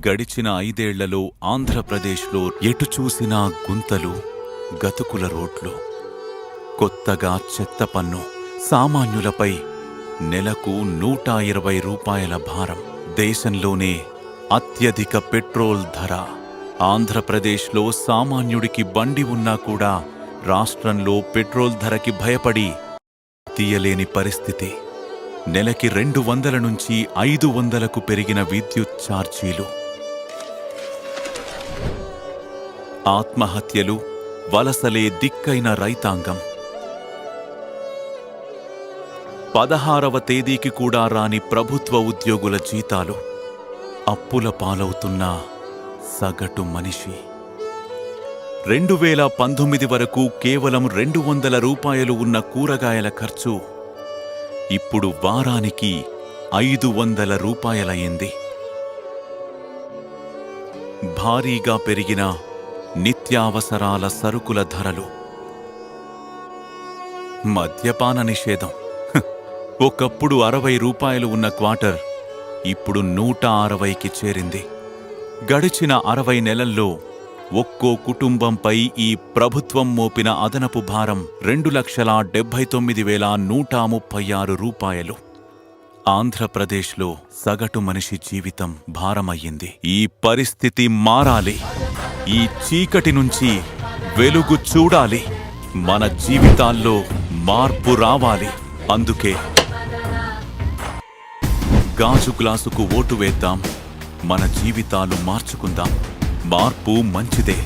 గడిచిన 5 ఏళ్లలో ఆంధ్రప్రదేశ్లో ఎటు చూసినా గుంతలు, గతుకుల రోడ్లు, కొత్తగా చెత్త పన్ను, సామాన్యులపై నెలకు 120 రూపాయల భారం, దేశంలోనే అత్యధిక పెట్రోల్ ధర. ఆంధ్రప్రదేశ్లో సామాన్యుడికి బండి ఉన్నా కూడా రాష్ట్రంలో పెట్రోల్ ధరకి భయపడి తీయలేని పరిస్థితి. నెలకి 200 నుంచి 500కు పెరిగిన విద్యుత్ ఛార్జీలు, ఆత్మహత్యలు, వలసలే దిక్కైన రైతాంగం, 16వ తేదీకి కూడా రాని ప్రభుత్వ ఉద్యోగుల జీతాలు, అప్పుల పాలవుతున్న సగటు మనిషి. 2019 వరకు కేవలం 200 రూపాయలు ఉన్న కూరగాయల ఖర్చు ఇప్పుడు వారానికి 500 రూపాయలయ్యింది. భారీగా పెరిగిన నిత్యావసరాల సరుకుల ధరలు, మద్యపాన నిషేధం. ఒకప్పుడు 60 రూపాయలు ఉన్న క్వార్టర్ ఇప్పుడు 160కి చేరింది. గడిచిన 60 నెలల్లో ఒక్కో కుటుంబంపై ఈ ప్రభుత్వం మోపిన అదనపు భారం 2,79,136 రూపాయలు. ఆంధ్రప్రదేశ్లో సగటు మనిషి జీవితం భారమయ్యింది. ఈ పరిస్థితి మారాలి. ఈ చీకటి నుంచి వెలుగు చూడాలి. మన జీవితాల్లో మార్పు రావాలి. అందుకే గాజు గ్లాసుకు ఓటు వేద్దాం. మన జీవితాలు మార్చుకుందాం. మార్పు మంచిదే.